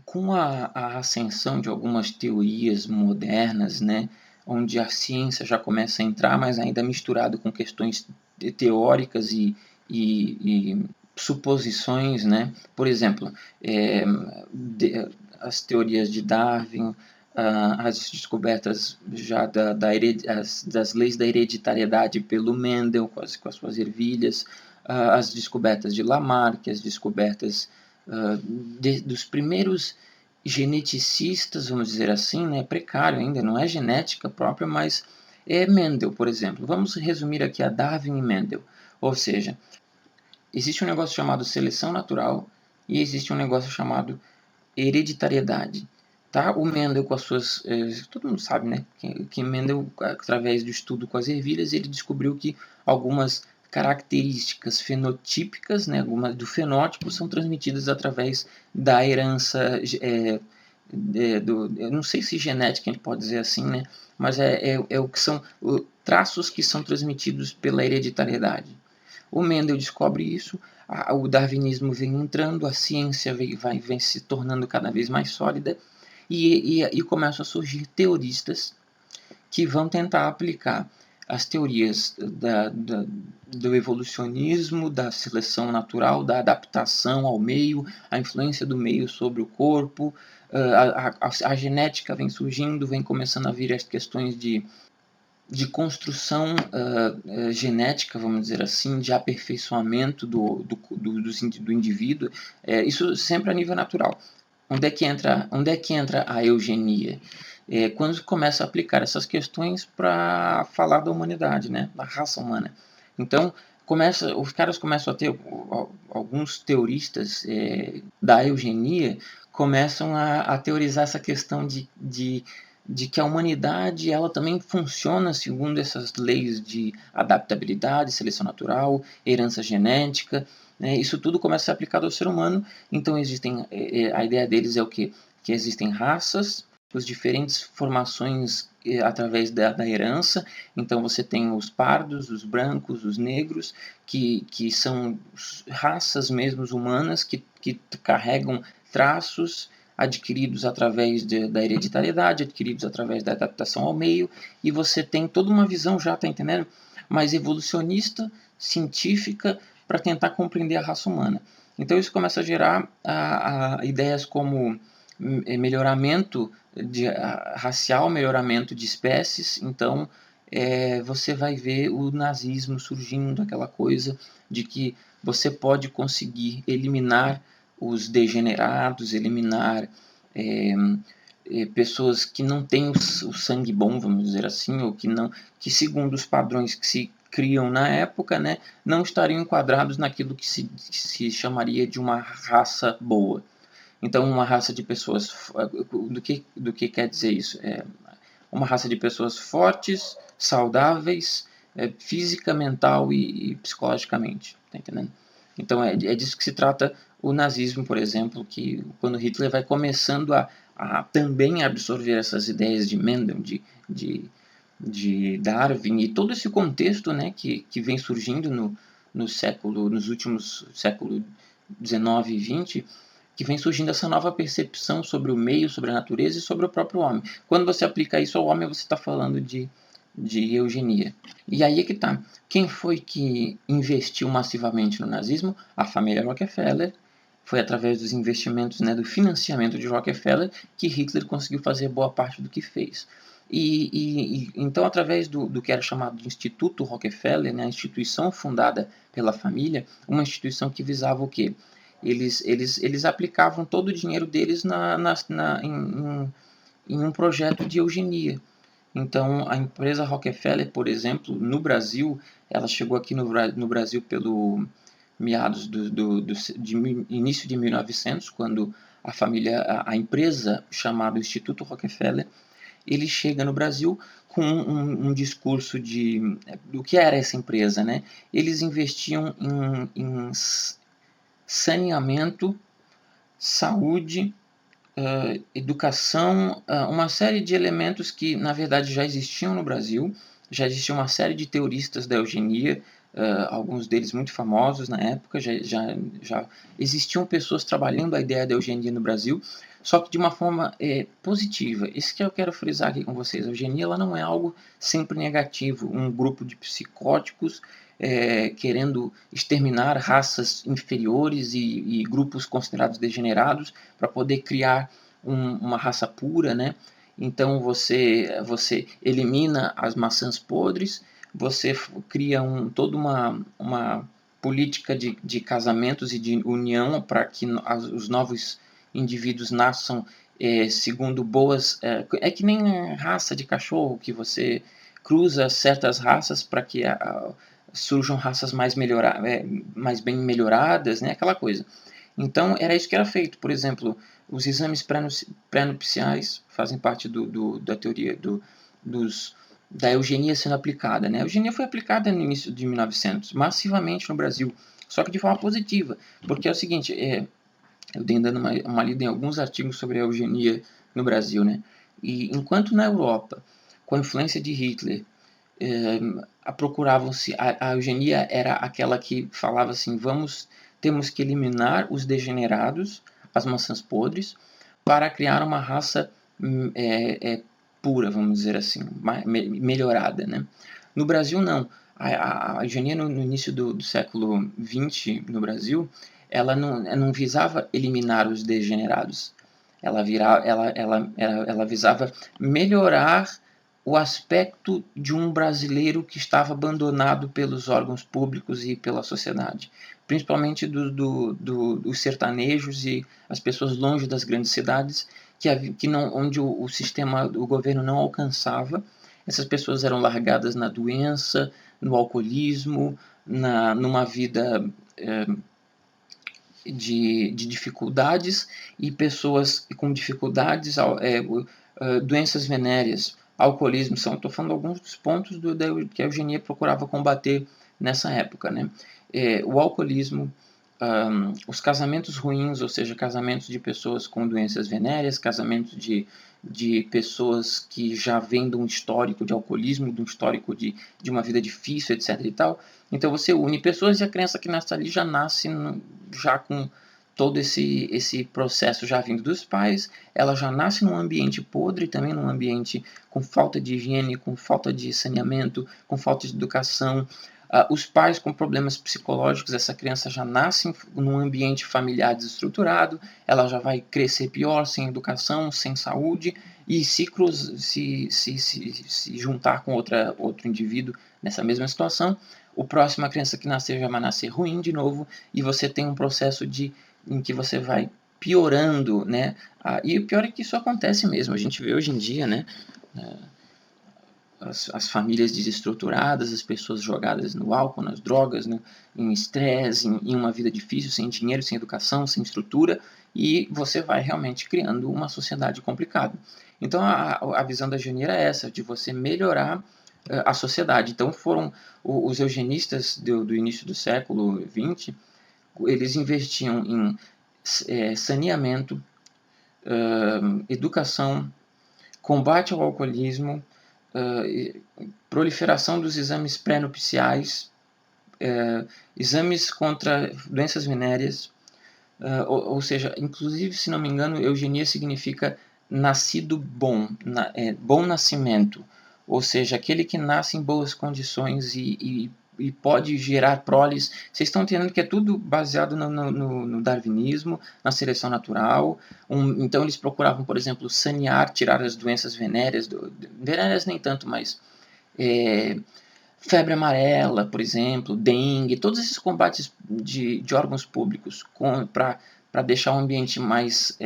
Com a ascensão de algumas teorias modernas, né, onde a ciência já começa a entrar, mas ainda misturado com questões teóricas e suposições, né? Por exemplo, é, as teorias de Darwin, as descobertas já das leis da hereditariedade pelo Mendel com as suas ervilhas, as descobertas de Lamarck, as descobertas dos primeiros geneticistas, vamos dizer assim, né, precário ainda, não é genética própria, mas é Mendel, por exemplo. Vamos resumir aqui a Darwin e Mendel. Ou seja, existe um negócio chamado seleção natural e existe um negócio chamado hereditariedade. Tá? O Mendel com as suas... todo mundo sabe, né? Que Mendel, através do estudo com as ervilhas, ele descobriu que algumas características fenotípicas, né, algumas do fenótipo, são transmitidas através da herança, eu não sei se genética a gente pode dizer assim, né, mas é o que são traços que são transmitidos pela hereditariedade. O Mendel descobre isso, o darwinismo vem entrando, a ciência vem se tornando cada vez mais sólida e começam a surgir teoristas que vão tentar aplicar as teorias do evolucionismo, da seleção natural, da adaptação ao meio, a influência do meio sobre o corpo, a genética vem surgindo, vem começando a vir as questões de construção genética, vamos dizer assim, de aperfeiçoamento do indivíduo, isso sempre a nível natural. Onde é que entra a eugenia? Quando começa a aplicar essas questões para falar da humanidade, né, da raça humana. Então, os caras começam a ter, alguns teoristas da eugenia começam a teorizar essa questão de que a humanidade ela também funciona segundo essas leis de adaptabilidade, seleção natural, herança genética, né? Isso tudo começa a ser aplicado ao ser humano. Então existem, a ideia deles é o quê? Que existem raças, as diferentes formações através da herança. Então você tem os pardos, os brancos, os negros, que são raças mesmo humanas que carregam traços adquiridos através da hereditariedade, adquiridos através da adaptação ao meio, e você tem toda uma visão já, tá entendendo? Mais evolucionista, científica, para tentar compreender a raça humana. Então isso começa a gerar ideias como melhoramento racial, melhoramento de espécies. Então você vai ver o nazismo surgindo, aquela coisa de que você pode conseguir eliminar os degenerados, eliminar pessoas que não têm o sangue bom, vamos dizer assim, ou que segundo os padrões que se criam na época, né, não estariam enquadrados naquilo que se chamaria de uma raça boa. Então, uma raça de pessoas, do que quer dizer isso? Uma raça de pessoas fortes, saudáveis, física, mental e psicologicamente, tá entendendo? Então é disso que se trata o nazismo, por exemplo, que quando Hitler vai começando a também absorver essas ideias de Mendel, de Darwin e todo esse contexto, né, que vem surgindo nos últimos séculos 19 e 20, que vem surgindo essa nova percepção sobre o meio, sobre a natureza e sobre o próprio homem. Quando você aplica isso ao homem, você está falando de eugenia. E aí é que tá. Quem foi que investiu massivamente no nazismo? A família Rockefeller. Foi através dos investimentos, né, do financiamento de Rockefeller, que Hitler conseguiu fazer boa parte do que fez. Então, através do que era chamado de Instituto Rockefeller, né, a instituição fundada pela família, uma instituição que visava o quê? Eles aplicavam todo o dinheiro deles em um projeto de eugenia. Então, a empresa Rockefeller, por exemplo, no Brasil, ela chegou aqui no Brasil pelo meados de início de 1900, quando a empresa chamada Instituto Rockefeller, ele chega no Brasil com um discurso do que era essa empresa, né? Eles investiam em saneamento, saúde, educação, uma série de elementos que na verdade já existiam no Brasil. Já existia uma série de teoristas da eugenia, alguns deles muito famosos na época, já existiam pessoas trabalhando a ideia da eugenia no Brasil, só que de uma forma positiva. Isso que eu quero frisar aqui com vocês. A eugenia ela não é algo sempre negativo, um grupo de psicóticos querendo exterminar raças inferiores e grupos considerados degenerados para poder criar uma raça pura, né? Então você elimina as maçãs podres, você cria toda uma política de casamentos e de união para que os novos indivíduos nasçam segundo boas... É que nem raça de cachorro, que você cruza certas raças para que surjam raças mais bem melhoradas, né? Aquela coisa. Então, era isso que era feito. Por exemplo, os exames pré-nupciais fazem parte da teoria da eugenia sendo aplicada, né? A eugenia foi aplicada no início de 1900, massivamente no Brasil, só que de forma positiva, porque é o seguinte, eu dei dando uma lida em alguns artigos sobre a eugenia no Brasil, né? E enquanto na Europa, com a influência de Hitler, procuravam-se a eugenia era aquela que falava assim, temos que eliminar os degenerados, as maçãs podres, para criar uma raça pura, vamos dizer assim, melhorada, né? No Brasil não. A eugenia no início do século XX no Brasil, ela não visava eliminar os degenerados. Ela visava melhorar o aspecto de um brasileiro que estava abandonado pelos órgãos públicos e pela sociedade, principalmente dos sertanejos e as pessoas longe das grandes cidades, onde o sistema, o governo não alcançava. Essas pessoas eram largadas na doença, no alcoolismo, numa vida de dificuldades, e pessoas com dificuldades, doenças venéreas, alcoolismo, estou falando alguns dos pontos que a eugenia procurava combater nessa época, né? O alcoolismo, os casamentos ruins, ou seja, casamentos de pessoas com doenças venéreas, casamentos de pessoas que já vêm de um histórico de alcoolismo, de um histórico de uma vida difícil, etc. e tal. Então você une pessoas e a criança que nasce ali já nasce já com todo esse processo já vindo dos pais, ela já nasce num ambiente podre, também num ambiente com falta de higiene, com falta de saneamento, com falta de educação. Os pais com problemas psicológicos, essa criança já nasce num ambiente familiar desestruturado, ela já vai crescer pior, sem educação, sem saúde, e se juntar com outro indivíduo nessa mesma situação, a próxima criança que nascer já vai nascer ruim de novo, e você tem um processo em que você vai piorando, né? E o pior é que isso acontece mesmo, a gente vê hoje em dia, né? As famílias desestruturadas, as pessoas jogadas no álcool, nas drogas, em estresse, em uma vida difícil, sem dinheiro, sem educação, sem estrutura, e você vai realmente criando uma sociedade complicada. Então a visão da eugenia é essa, de você melhorar a sociedade. Então foram os eugenistas do início do século XX, eles investiam em saneamento, educação, combate ao alcoolismo, proliferação dos exames pré-nupciais, exames contra doenças venéreas, ou seja, inclusive, se não me engano, eugenia significa nascido bom, bom nascimento, ou seja, aquele que nasce em boas condições e pode gerar proles. Vocês estão entendendo que é tudo baseado no darwinismo, na seleção natural. Então eles procuravam, por exemplo, sanear, tirar as doenças venéreas, venéreas nem tanto, mas febre amarela, por exemplo, dengue, todos esses combates de órgãos públicos para deixar o ambiente mais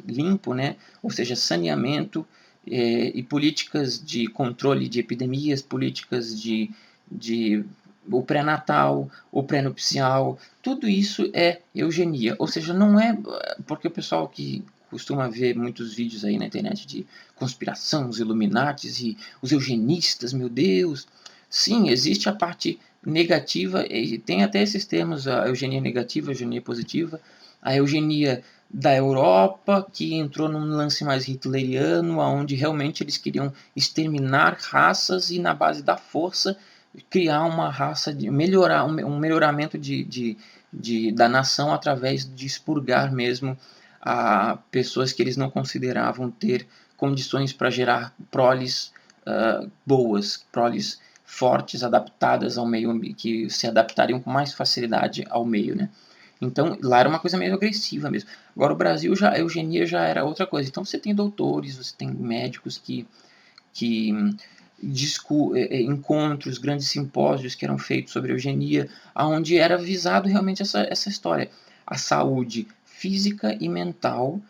limpo, né? Ou seja, saneamento e políticas de controle de epidemias, políticas de o pré-natal, o pré-nupcial, tudo isso é eugenia. Ou seja, não é porque o pessoal que costuma ver muitos vídeos aí na internet de conspiração, os Illuminatis e os eugenistas, meu Deus. Sim, existe a parte negativa, e tem até esses termos, a eugenia negativa, a eugenia positiva, a eugenia da Europa, que entrou num lance mais hitleriano, onde realmente eles queriam exterminar raças e, na base da força, criar uma raça, melhorar um melhoramento da nação através de expurgar mesmo a pessoas que eles não consideravam ter condições para gerar proles boas, proles fortes, adaptadas ao meio ambiente, que se adaptariam com mais facilidade ao meio, né? Então, lá era uma coisa meio agressiva mesmo. Agora, o Brasil, a eugenia já era outra coisa. Então, você tem doutores, você tem médicos que encontros, grandes simpósios que eram feitos sobre eugenia, onde era visado realmente essa história. A saúde física e mental,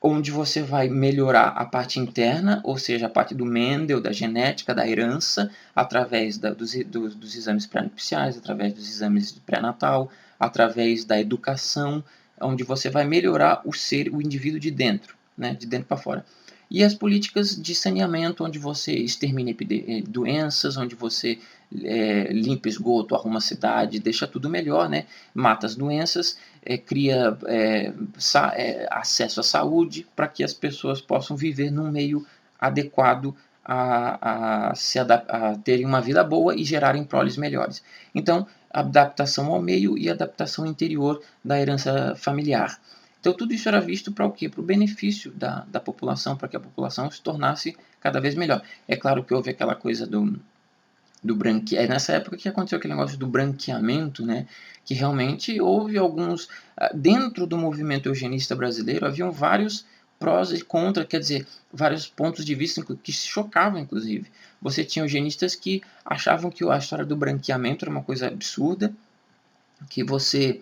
onde você vai melhorar a parte interna, ou seja, a parte do Mendel, da genética, da herança, através dos exames pré-nupciais, através dos exames de pré-natal, através da educação, onde você vai melhorar o indivíduo de dentro, né, de dentro para fora. E as políticas de saneamento, onde você extermina doenças, onde você limpa esgoto, arruma a cidade, deixa tudo melhor, né? Mata as doenças, cria acesso à saúde para que as pessoas possam viver num meio adequado a terem uma vida boa e gerarem proles melhores. Então, adaptação ao meio e adaptação interior da herança familiar. Então, tudo isso era visto para o quê? Para o benefício da população, para que a população se tornasse cada vez melhor. É claro que houve aquela coisa do branqueamento. É nessa época que aconteceu aquele negócio do branqueamento, né? Que realmente houve alguns. Dentro do movimento eugenista brasileiro, haviam vários prós e contra, quer dizer, vários pontos de vista que se chocavam, inclusive. Você tinha eugenistas que achavam que a história do branqueamento era uma coisa absurda, que você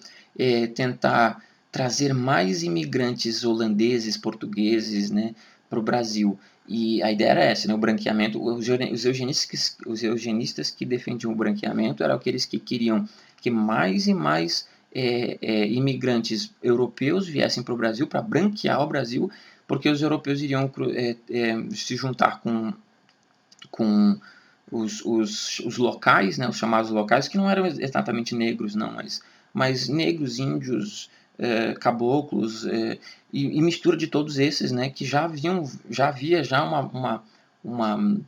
tentar trazer mais imigrantes holandeses, portugueses, né, para o Brasil. E a ideia era essa, né, o branqueamento. Os eugenistas que defendiam o branqueamento eram aqueles que queriam que mais e mais imigrantes europeus viessem para o Brasil, para branquear o Brasil, porque os europeus iriam se juntar com os locais, né, os chamados locais, que não eram exatamente negros, não, mas negros, índios, caboclos, e mistura de todos esses, né, que já havia uma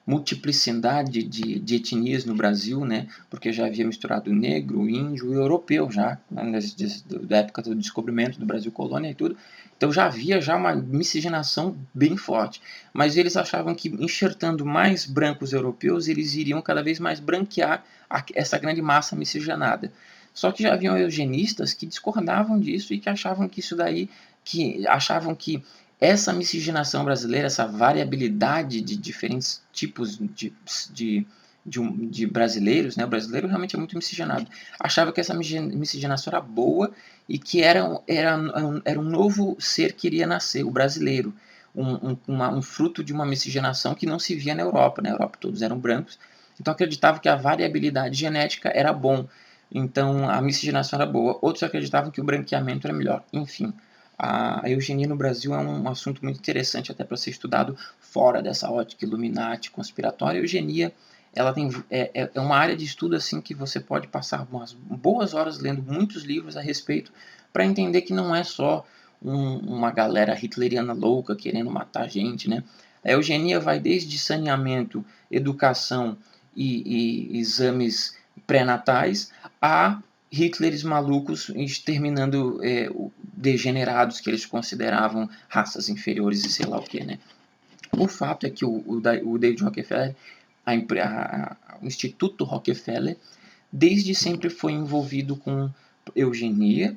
multiplicidade de etnias no Brasil, né, porque já havia misturado negro, índio e europeu já, né, da época do descobrimento do Brasil colônia e tudo. Então já havia uma miscigenação bem forte. Mas eles achavam que enxertando mais brancos europeus, eles iriam cada vez mais branquear essa grande massa miscigenada. Só que já haviam eugenistas que discordavam disso e que achavam que essa miscigenação brasileira, essa variabilidade de diferentes tipos de brasileiros, né? O brasileiro realmente é muito miscigenado. Achava que essa miscigenação era boa e que era um novo ser que iria nascer, o brasileiro. Um fruto de uma miscigenação que não se via na Europa. Na Europa todos eram brancos. Então acreditava que a variabilidade genética era bom. Então a miscigenação era boa. Outros acreditavam que o branqueamento era melhor. Enfim, a eugenia no Brasil é um assunto muito interessante até para ser estudado fora dessa ótica Illuminati conspiratória. A eugenia é uma área de estudo assim que você pode passar umas boas horas lendo muitos livros a respeito para entender que não é só uma galera hitleriana louca querendo matar gente, né? A eugenia vai desde saneamento, educação e exames pré-natais a Hitlers malucos exterminando degenerados que eles consideravam raças inferiores e sei lá o que, né? O fato é que o David Rockefeller, o Instituto Rockefeller, desde sempre foi envolvido com eugenia,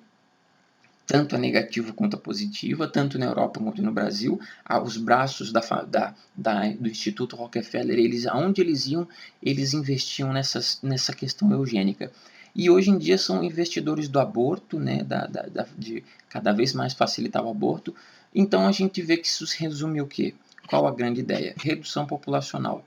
tanto a negativa quanto a positiva, tanto na Europa quanto no Brasil. Os braços do Instituto Rockefeller, aonde eles iam, eles investiam nessa questão eugênica. E hoje em dia são investidores do aborto, né, de cada vez mais facilitar o aborto. Então a gente vê que isso se resume o quê? Qual a grande ideia? Redução populacional.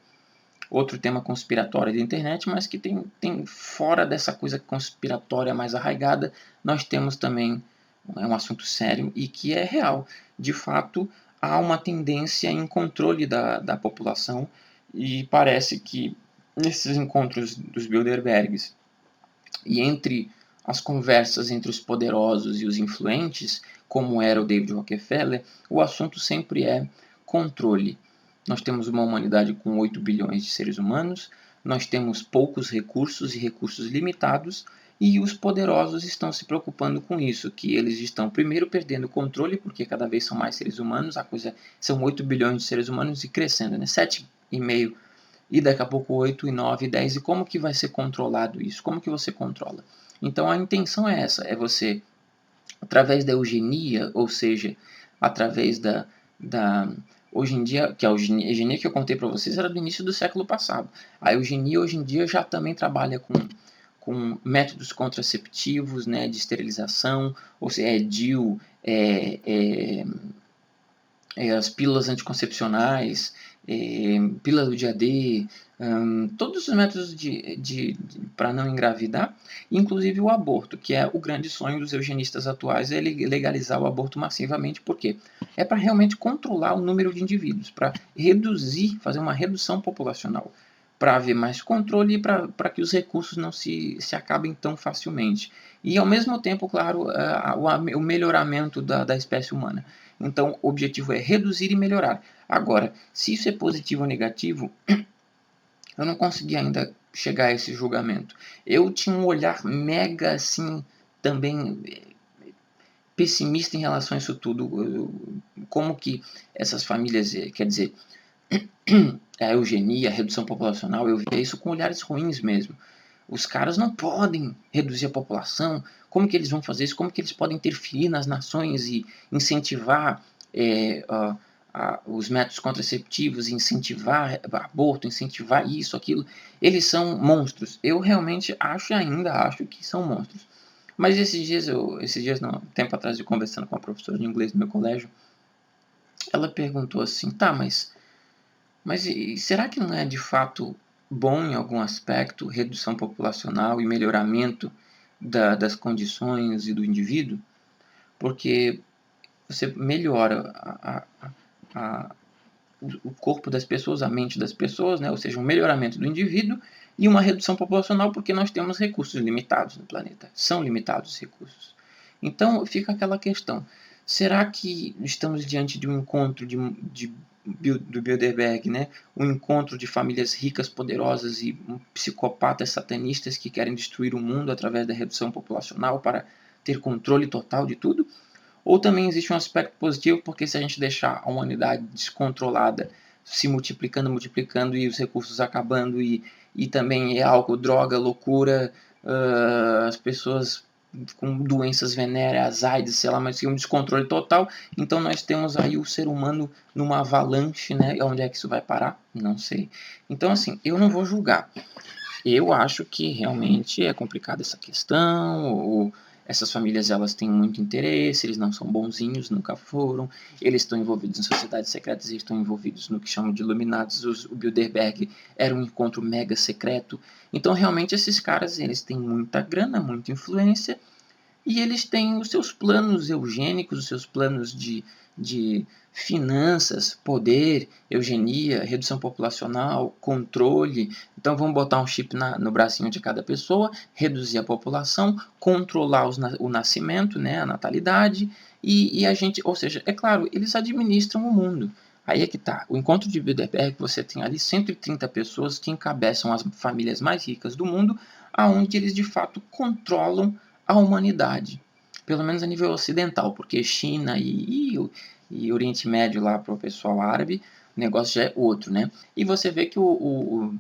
Outro tema conspiratório da internet, mas que tem fora dessa coisa conspiratória mais arraigada, nós temos também um assunto sério e que é real. De fato, há uma tendência em controle da população e parece que nesses encontros dos Bilderbergs e entre as conversas entre os poderosos e os influentes, como era o David Rockefeller, o assunto sempre é controle. Nós temos uma humanidade com 8 bilhões de seres humanos, nós temos poucos recursos e recursos limitados, e os poderosos estão se preocupando com isso, que eles estão primeiro perdendo o controle, porque cada vez são mais seres humanos, são 8 bilhões de seres humanos e crescendo, né? 7,5 e daqui a pouco 8, 9, 10, e como que vai ser controlado isso? Como que você controla? Então a intenção é essa, é você, através da eugenia, ou seja, através da hoje em dia, que a eugenia que eu contei para vocês era do início do século passado. A eugenia hoje em dia já também trabalha com métodos contraceptivos, né, de esterilização, ou seja, DIU, as pílulas anticoncepcionais, pílula do dia D, todos os métodos para não engravidar, inclusive o aborto, que é o grande sonho dos eugenistas atuais, é legalizar o aborto massivamente. Por quê? É para realmente controlar o número de indivíduos, para fazer uma redução populacional, para haver mais controle e para que os recursos não se acabem tão facilmente. E, ao mesmo tempo, claro, o melhoramento da espécie humana. Então, o objetivo é reduzir e melhorar. Agora, se isso é positivo ou negativo, eu não consegui ainda chegar a esse julgamento. Eu tinha um olhar mega, assim, também pessimista em relação a isso tudo. Como que essas famílias, quer dizer, a eugenia, a redução populacional, eu via isso com olhares ruins mesmo. Os caras não podem reduzir a população. Como que eles vão fazer isso? Como que eles podem interferir nas nações e incentivar os métodos contraceptivos, incentivar aborto, incentivar isso, aquilo? Eles são monstros. Eu realmente acho e ainda acho que são monstros. Mas esses dias não, tempo atrás, eu conversando com uma professora de inglês no meu colégio, ela perguntou assim, tá, mas será que não é de fato bom em algum aspecto redução populacional e melhoramento das condições e do indivíduo? Porque você melhora o corpo das pessoas, a mente das pessoas, né? Ou seja, um melhoramento do indivíduo e uma redução populacional, porque nós temos recursos limitados no planeta. São limitados os recursos. Então fica aquela questão. Será que estamos diante de um encontro do Bilderberg, né? Um encontro de famílias ricas, poderosas e psicopatas satanistas que querem destruir o mundo através da redução populacional para ter controle total de tudo? Ou também existe um aspecto positivo, porque se a gente deixar a humanidade descontrolada, se multiplicando e os recursos acabando, e também é álcool, droga, loucura, as pessoas com doenças venéreas, AIDS, sei lá, mas um descontrole total. Então nós temos aí o ser humano numa avalanche, né? Onde é que isso vai parar? Não sei. Então, assim, eu não vou julgar. Eu acho que realmente é complicada essa questão. Essas famílias, elas têm muito interesse, eles não são bonzinhos, nunca foram, eles estão envolvidos em sociedades secretas, eles estão envolvidos no que chamam de Illuminatis. O Bilderberg era um encontro mega secreto. Então realmente esses caras, eles têm muita grana, muita influência, e eles têm os seus planos eugênicos, os seus planos de finanças, poder, eugenia, redução populacional, controle. Então vamos botar um chip no bracinho de cada pessoa, reduzir a população, controlar o nascimento, né, a natalidade, e a gente, ou seja, é claro, eles administram o mundo. Aí é que tá. O encontro de Bilderberg, você tem ali 130 pessoas que encabeçam as famílias mais ricas do mundo, aonde eles de fato controlam a humanidade, pelo menos a nível ocidental, porque China e Oriente Médio lá para o pessoal árabe, o negócio já é outro, né? E você vê que o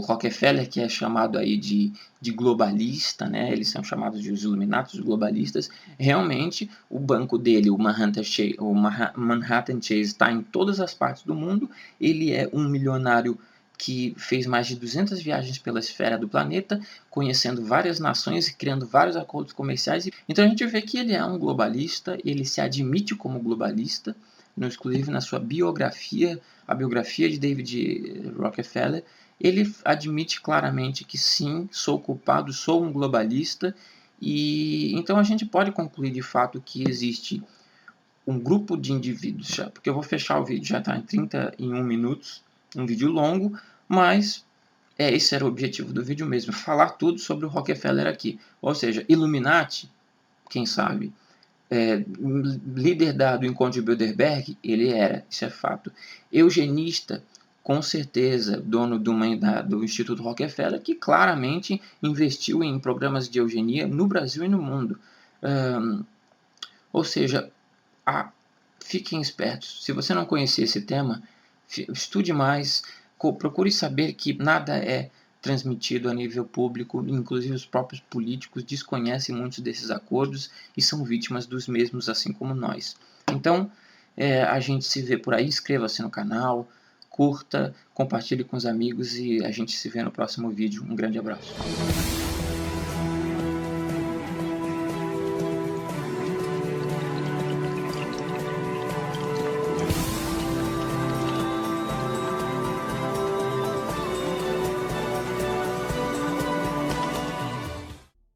Rockefeller, que é chamado aí de globalista, né? Eles são chamados de os iluminatos globalistas. Realmente, o banco dele, o Manhattan Chase, está em todas as partes do mundo. Ele é um milionário que fez mais de 200 viagens pela esfera do planeta, conhecendo várias nações e criando vários acordos comerciais. Então a gente vê que ele é um globalista, ele se admite como globalista, inclusive na sua biografia, a biografia de David Rockefeller, ele admite claramente que sim, sou culpado, sou um globalista, e então a gente pode concluir de fato que existe um grupo de indivíduos, porque eu vou fechar o vídeo, já está em 31 minutos, um vídeo longo, mas esse era o objetivo do vídeo mesmo, falar tudo sobre o Rockefeller aqui. Ou seja, Illuminati, quem sabe, líder do encontro de Bilderberg, ele era, isso é fato. Eugenista, com certeza, dono do Instituto Rockefeller, que claramente investiu em programas de eugenia no Brasil e no mundo. Ou seja, fiquem espertos. Se você não conhecer esse tema, estude mais, procure saber que nada é transmitido a nível público, inclusive os próprios políticos desconhecem muitos desses acordos e são vítimas dos mesmos, assim como nós. Então, a gente se vê por aí, inscreva-se no canal, curta, compartilhe com os amigos e a gente se vê no próximo vídeo. Um grande abraço.